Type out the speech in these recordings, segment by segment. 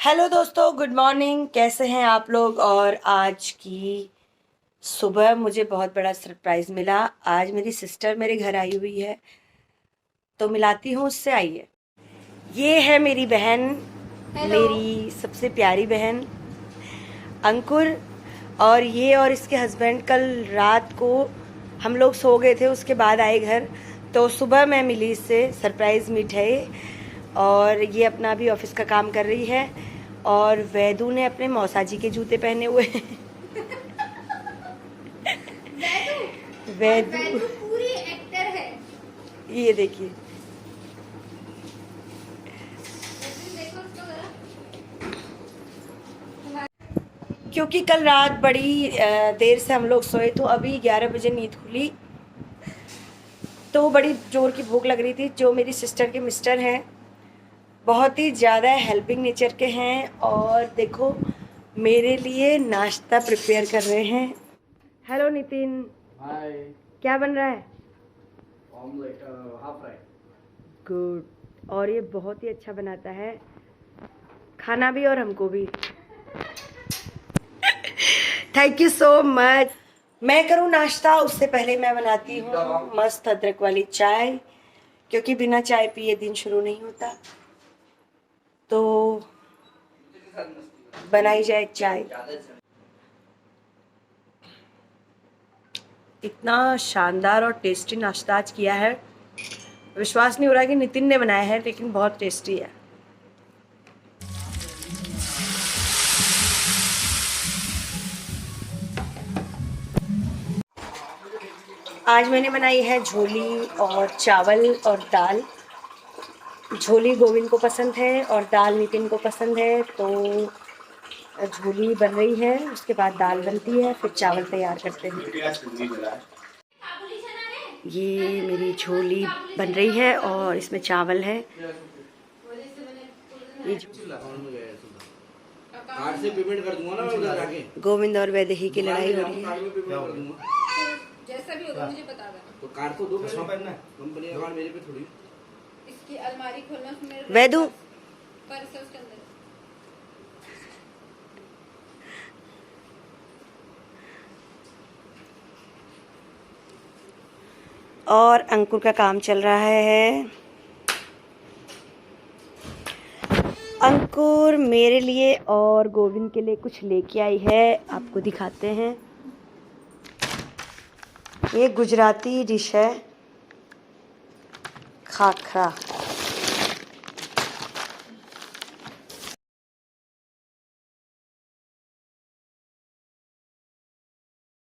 Hello दोस्तों, good morning. कैसे हैं आप लोग। और आज की सुबह मुझे बहुत बड़ा सरप्राइज़ मिला। आज मेरी सिस्टर मेरे घर आई हुई है, तो मिलाती हूँ उससे। आइए, ये है मेरी बहन, मेरी सबसे प्यारी बहन अंकुर। और ये और इसके हस्बैंड कल रात को हम लोग सो गए थे, उसके बाद आए घर, तो सुबह मैं मिली इससे, सरप्राइज़ मीट है ये। और ये अपना भी ऑफिस का काम कर रही है। और वैदू ने अपने मौसा जी के जूते पहने हुए हैं। वैदू वैदू पूरी एक्टर है। ये देखिए, देखो उसको जरा। क्योंकि कल रात बड़ी देर से हम लोग सोए, तो अभी 11 बजे नींद खुली, तो बड़ी जोर की भूख लग रही थी। जो मेरी सिस्टर के मिस्टर हैं, बहुत ही ज़्यादा हेल्पिंग नेचर के हैं, और देखो मेरे लिए नाश्ता प्रिपेयर कर रहे हैं। हेलो नितिन, हाय। क्या बन रहा है? Omelette half fry. गुड। और ये बहुत ही अच्छा बनाता है, खाना भी और हमको भी। Thank you so much. मैं करूँ नाश्ता, उससे पहले मैं बनाती हूँ मस्त अदरक वाली चाय, क्योंकि बिना चाय पिए दिन शुरू नहीं होता। तो बनाई जाए चाय। इतना शानदार और टेस्टी नाश्ता आज किया है, विश्वास नहीं हो रहा कि नितिन ने बनाया है, लेकिन बहुत टेस्टी है। आज मैंने बनाई है झोली और चावल और दाल। झोली गोविंद को पसंद है और दाल नितिन को पसंद है, तो झोली बन रही है, उसके बाद दाल बनती है, फिर चावल तैयार करते हैं। ये मेरी झोली बन रही है और इसमें चावल है। ये कार्ड से पेमेंट कर दूंगा ना मैं उधर जाके। गोविंद और वैदेही की लड़ाई हो रही है। कार्ड में पेमेंट कर दूंगा। जैसा भी होगा मुझे बता देना। तो कार्ड तो दो पहले, कंपनी का कार्ड मेरे पे थोड़ी। इसकी अलमारी खोलना, उसमें वैदू पर्स है उसके अंदर। और अंकुर का काम चल रहा है। अंकुर मेरे लिए और गोविंद के लिए कुछ लेके आई है, आपको दिखाते हैं। ये गुजराती डिश है, खाखरा।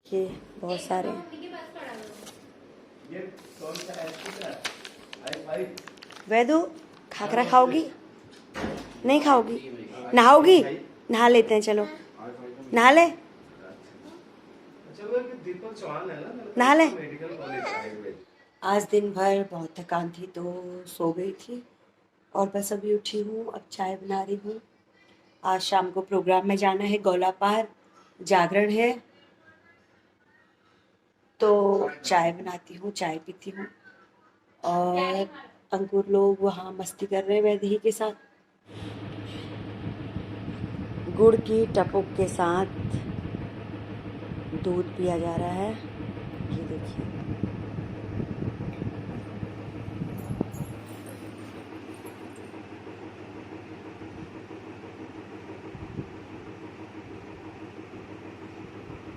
ये बहुत सारे हैं। मम्मी के पास पड़ा है। ये कौन सा ऐप कितना है? आई 5। वैदू खाखरा खाओगी? नहीं खाओगी? नहाओगी? नहा लेते हैं, चलो नहा ले, चलो कि दीपक चौहान है ना, नहा ले। Medical college Ayurveda. आज दिन भर बहुत थकान थी, तो सो गई थी, और बस अभी उठी हूँ, अब चाय बना रही हूँ। आज शाम को प्रोग्राम में जाना है, गौला पार जागरण है, तो चाय बनाती हूँ, चाय पीती हूँ। और अंकुर लोग वहाँ मस्ती कर रहे हैं वैदेही के साथ, गुड़ की टपक के साथ दूध पिया जा रहा है। ये देखिए,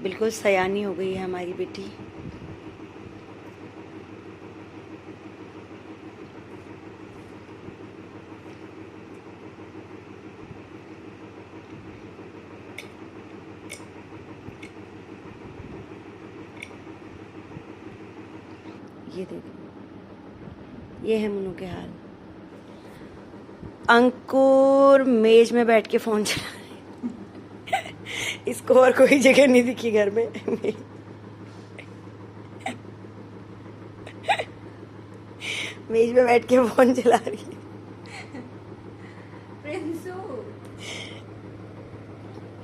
बिल्कुल सयानी हो गई है हमारी बेटी। ये देखो, ये है मुन्नू के हाल। अंकुर मेज में बैठ के फोन चला रहे हैं। इसको और कोई जगह नहीं दिखी घर में। मेज में बैठ के फोन चला रही है। प्रिंसू।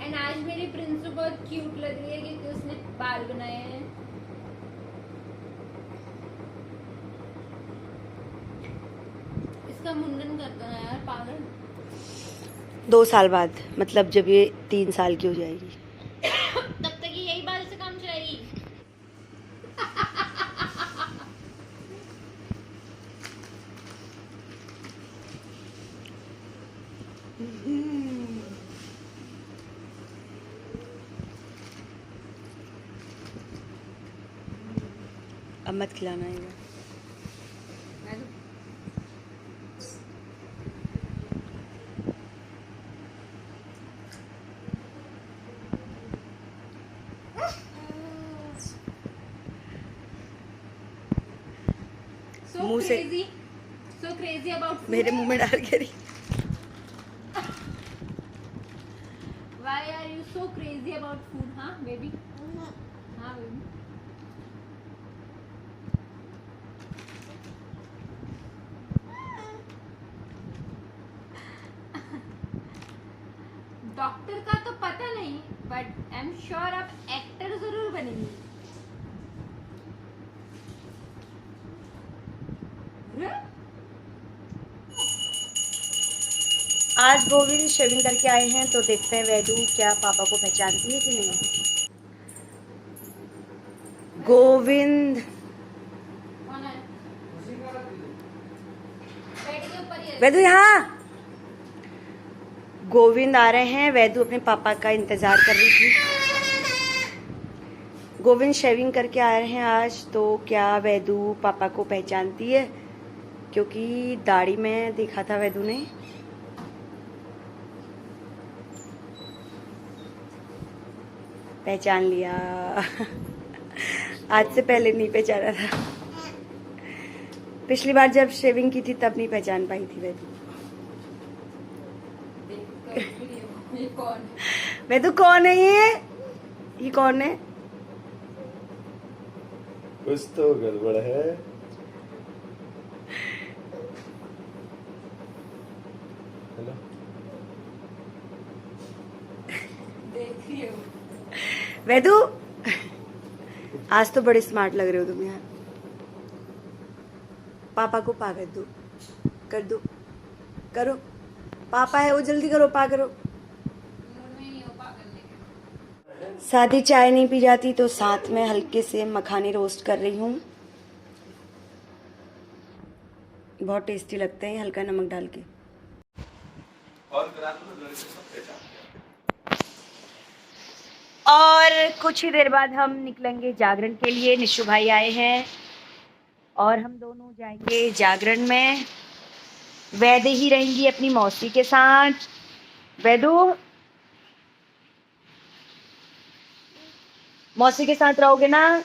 एंड आज मेरी प्रिंसू बहुत क्यूट लग रही है क्योंकि उसने बाल बनाए हैं। इसका मुंडन कर दो ना यार, पागल। 2 साल बाद, मतलब जब ये 3 साल की हो जाएगी। तब तक ये यही बात से काम चलाएगी। अब मत खिलाना है। मुंह से so crazy about food. मेरे मुंह में डाल के रही। Why are you so crazy about food, huh, baby? हाँ, baby. डॉक्टर का तो पता नहीं, बट आई एम श्योर आप एक्टर जरूर बनेंगी। आज गोविंद शेविंग करके आए हैं, तो देखते हैं वैदू क्या पापा को पहचानती है कि नहीं। गोविंद, कौन है? बेड के ऊपर ही है। वैदू यहाँ। गोविंद आ रहे हैं, वैदू अपने पापा का इंतजार कर रही थी। गोविंद शेविंग करके आ रहे हैं आज, तो क्या वैदू पापा को पहचानती है? क्योंकि दाढ़ी में देखा था वैदू ने। पहचान लिया। आज से पहले नहीं पहचाना था। पिछली बार जब शेविंग की थी तब नहीं पहचान पाई थी वैदू। ये कौन? वैदू कौन है ये कौन है? कुछ तो गड़बड़ है। हेलो, देख रही हो? वैदू, आज तो बड़े स्मार्ट लग रहे हो तुम यार। पापा को पा कर दो, कर दो, करो। पापा है वो, जल्दी करो, पा करो। सादी चाय नहीं पी जाती, तो साथ में हल्के से मखाने रोस्ट कर रही हूँ। बहुत टेस्टी लगते हैं, हल्का नमक डाल के। और कुछ ही देर बाद हम निकलेंगे जागरण के लिए। निशु भाई आए हैं और हम दोनों जाएंगे जागरण में। वैदे ही रहेंगी अपनी मौसी के साथ। वैदू, मौसी के साथ रहोगे ना?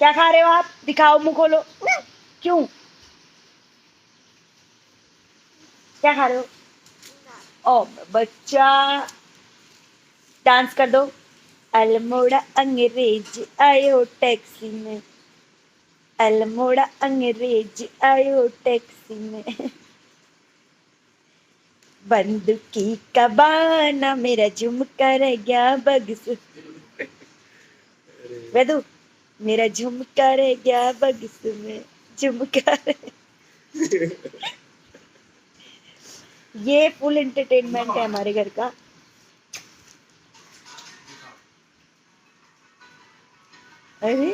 क्या खा रहे हो आप? दिखाओ, मुंह खोलो। क्यों? क्या खा रहे हो? ओ बच्चा, डांस कर दो। अल्मोड़ा अंग्रेज आयो टैक्सी में, अल्मोड़ा अंग्रेज आयो टैक्सी में। बंदूकी का बाना मेरा झुमका रह गया बग्स। वैदू, मेरा झुमका रह गया बग्स में, झुमका ये फुल एंटरटेनमेंट है हमारे घर का। अरे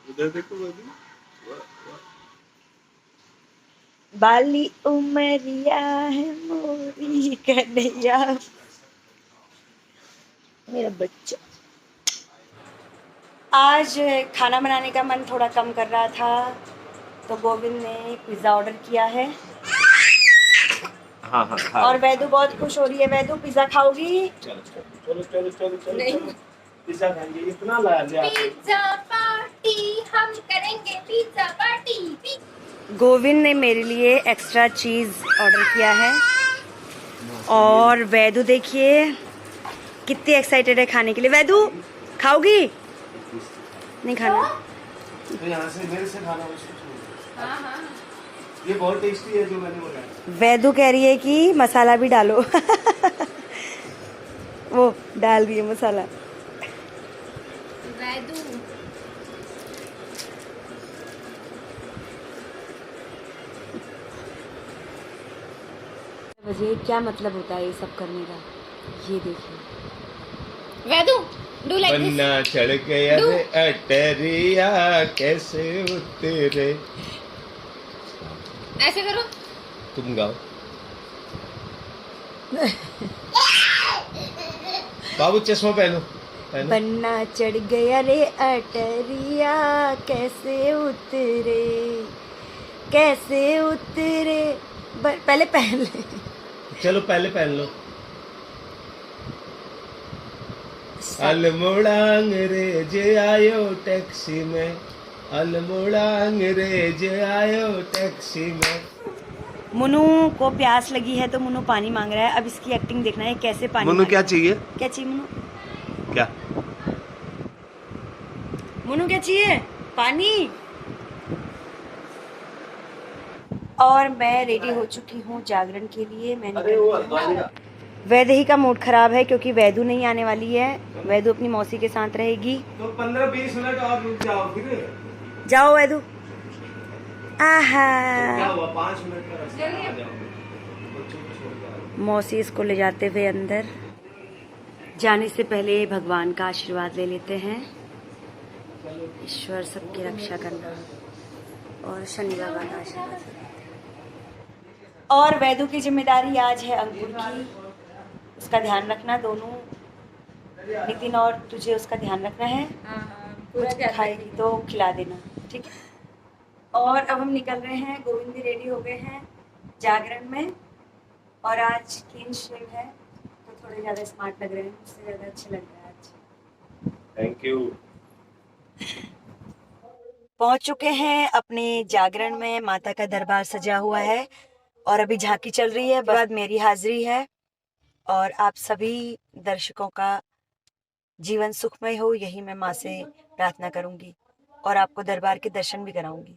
उधर देखो बाबू। बाली उमरिया है मोरी कन्हैया, मेरा बच्चा। आज खाना बनाने का मन थोड़ा कम कर रहा था, तो गोविंद ने पिज़्ज़ा ऑर्डर किया है। हाँ हाँ हाँ। और वैदू बहुत खुश हो रही है। वैदू, पिज़्ज़ा खाओगी? चलो चलो चलो चलो चलो चलो, पिज़्ज़ा खाएंगे। इतना ला लिया। पिज्जा पार्टी हम करेंगे, पिज्जा पार्टी। गोविंद ने मेरे लिए एक्स्ट्रा चीज़ ऑर्डर किया है और वैदू देखिए कितनी एक्साइटेड है खाने के लिए। वैदू, खाओगी? नहीं खाना? तो यहाँ से मेरे से खाना। हाँ हाँ, ये बहुत टेस्टी है जो मैंने बोला। वैदू कह रही है कि मसाला भी डालो। वो डाल दिए मसाला। वैदू मुझे क्या मतलब होता है ये सब करने का, ये देखिए। वैदू डू लाइक दिस। बन्ना चढ़ गया रे अटरिया कैसे उतरे। ऐसे करो। तुम गाओ। बाबू चश्मा पहनो पहनो। बन्ना चढ़ गया रे अटरिया कैसे उतरे, कैसे उतरे। पहले पहन ले। चलो पहले पहन लो। अल्मोड़ा अंग्रेज आयो टैक्सी में, अल्मोड़ा अंग्रेज आयो टैक्सी में। मुन्नू को प्यास लगी है तो मुन्नू पानी मांग रहा है। अब इसकी एक्टिंग देखना है कैसे पानी मुन्नू क्या मांगेगा। चाहिए? क्या चाहिए मुन्नू? क्या मुन्नू क्या चाहिए? पानी। और मैं रेडी हो चुकी हूँ जागरण के लिए। मैंने वैदेही का मूड खराब है क्योंकि वैदू नहीं आने वाली है। वैदू अपनी मौसी के साथ रहेगी। तो 15-20 मिनट और रुक जाओ फिर। जाओ वैदू। आहा, क्या हुआ 5 मिनट का रास्ता आ जाओगे। बच्चों को छोड़ के आओ। मौसी इसको ले जाते हुए अंदर। जाने से पहले भगवान का आशीर्वाद ले लेते हैं। ईश्वर सबकी रक्षा करना और शनि बाबा का आशीर्वाद लेते हैं। और वैदू की जिम्मेदारी आज है अंकुर की, उसका ध्यान रखना। दोनों नितिन और तुझे उसका ध्यान रखना है। कुछ खाएगी तो खिला देना, ठीक है। और अब हम निकल रहे हैं। गोविंद भी रेडी हो गए हैं जागरण में। और आज क्लीन शेव है तो थोड़े ज़्यादा स्मार्ट लग रहे हैं, उससे ज़्यादा अच्छे लग रहे हैं आज। Thank you. पहुंच चुके हैं अपने जागरण में। माता का दरबार सजा हुआ है और अभी झांकी चल रही है। बाद मेरी हाजिरी है और आप सभी दर्शकों का जीवन सुखमय हो, यही मैं माँ से प्रार्थना करूंगी और आपको दरबार के दर्शन भी कराऊंगी।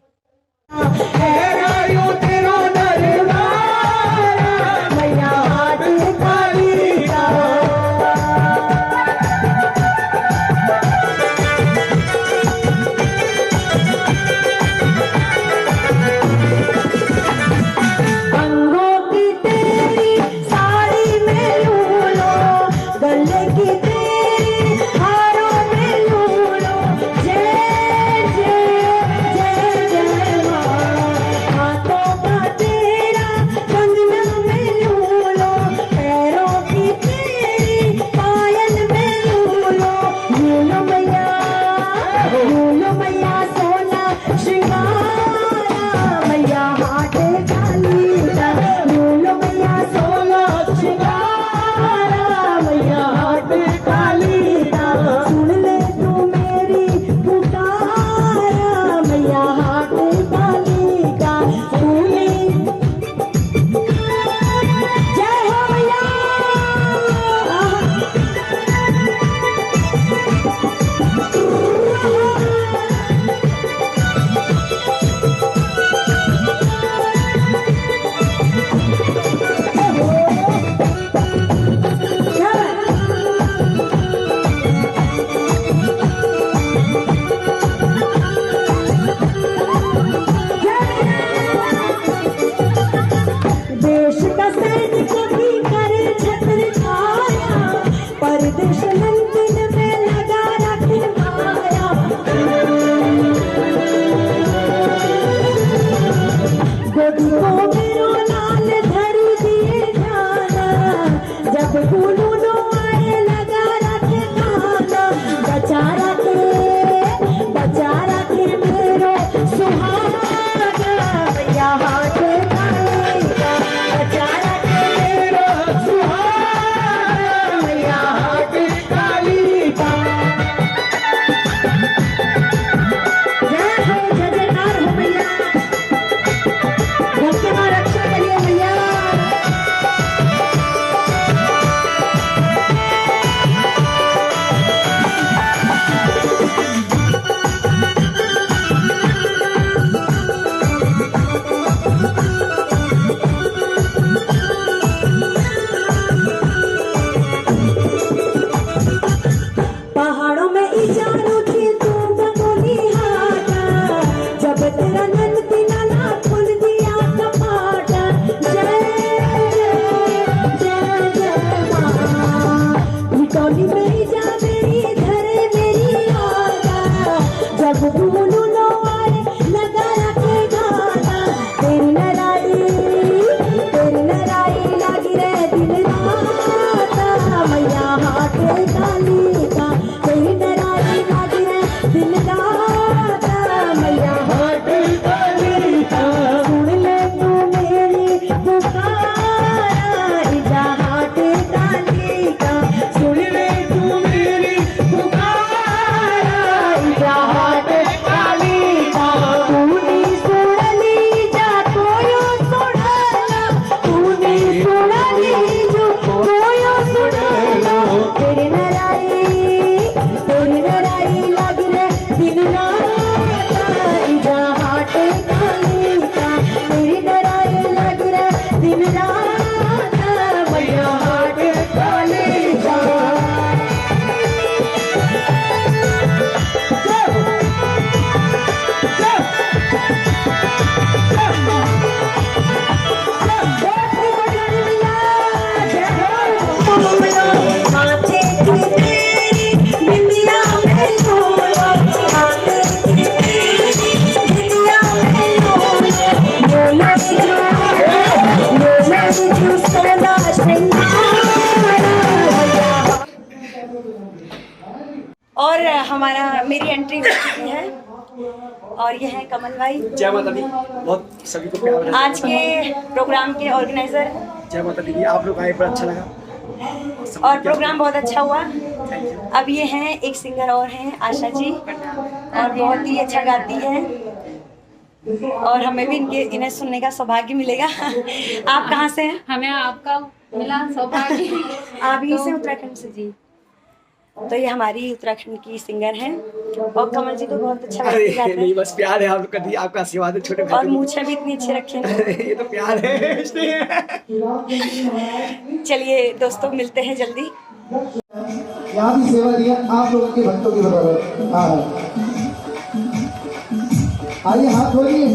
जब भूलू लो आए लगा रखे गाना तेरी लड़ाई लगी रे दिन रात मैया हाथ काली का तेरी लड़ाई लगी रे दिन रात मैया हाथ काली का सुन ले तू मेरी पुकार इजा हाथ काली का सुन ले तू मेरी पुकार इजा हाथ काली का तूने सुनली जा कोयो सुनला तूने सुनली जो कोयो सुनला तेरी लड़ाई लगी रे दिन रात इजा हाथ काली का तेरी लड़ाई लगी रे दिन रात मैया हाथ काली का और हमारा मेरी एंट्री हो चुकी है और ये है कमल भाई। जय माता दी। बहुत सभी को प्यार भरा आज के प्रोग्राम के ऑर्गेनाइजर। जय माता दी। आप लोग आए, बड़ा अच्छा लगा और प्रोग्राम बहुत अच्छा हुआ। अब ये हैं एक सिंगर और हैं आशा जी और बहुत ही अच्छा गाती है और हमें भी इन्हें सुनने का सौभाग्य मिलेगा। आप कहाँ से हैं? हमें आपका मिला सौभाग्य। आप ही से उत्तराखंड से जी। तो ये हमारी उत्तराखंड की सिंगर हैं और कमल जी तो बहुत अच्छा गाते हैं। नहीं बस प्यार है आप लोग का, दी आपका आशीर्वाद है छोटे भाई। और मूछें भी इतनी अच्छी रखे हैं। ये तो प्यार है इसलिए। चलिए दोस्तों मिलते हैं जल्दी। यहाँ भी सेवा दी आप लोगों के भक्तों की बदौलत। हाँ आइए हाथ जोड़िए।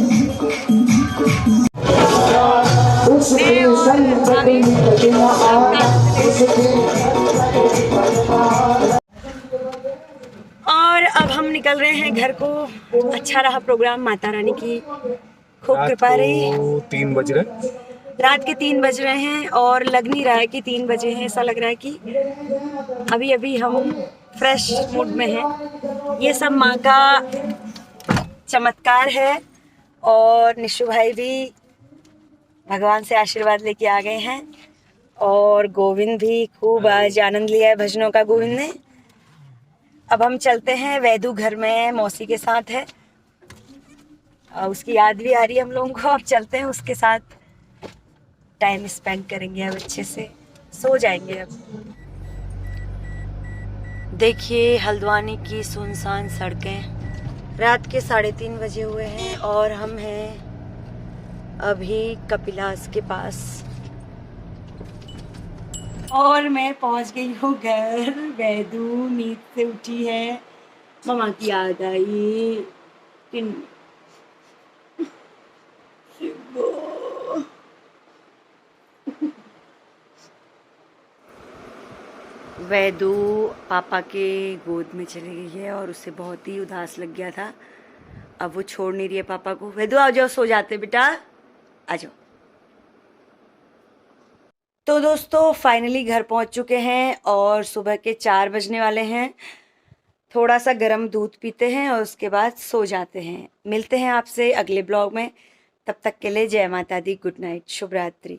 और अब हम निकल रहे हैं घर को। अच्छा रहा प्रोग्राम, माता रानी की खूब कृपा रही। 3 बज रहे, रात के 3 बज रहे हैं और लग नहीं रहा है कि 3 बजे हैं। ऐसा लग रहा है कि अभी अभी हम फ्रेश मूड में हैं। ये सब माँ का चमत्कार है और निशु भाई भी भगवान से आशीर्वाद लेके आ गए हैं और गोविंद भी खूब आज आनंद लिया है भजनों का गोविंद ने। अब हम चलते हैं वैदू घर में, मौसी के साथ है और उसकी याद भी आ रही है हम लोगों को। अब चलते हैं उसके साथ, टाइम स्पेंड करेंगे, अब अच्छे से सो जाएंगे। अब देखिए हल्द्वानी की सुनसान सड़कें। रात के 3:30 बजे हुए हैं और हम हैं अभी कपिलास के पास और मैं पहुंच गई हूँ घर। वैदू नींद से उठी है, मम्मा की याद आई। वैदू पापा के गोद में चली गई है और उसे बहुत ही उदास लग गया था। अब वो छोड़ नहीं रही है पापा को। वैदू आ जाओ, सो जाते बेटा, आ जाओ। तो दोस्तों फाइनली घर पहुंच चुके हैं और सुबह के 4 बजने वाले हैं। थोड़ा सा गर्म दूध पीते हैं और उसके बाद सो जाते हैं। मिलते हैं आपसे अगले ब्लॉग में, तब तक के लिए जय माता दी, गुड नाइट, शुभ रात्रि।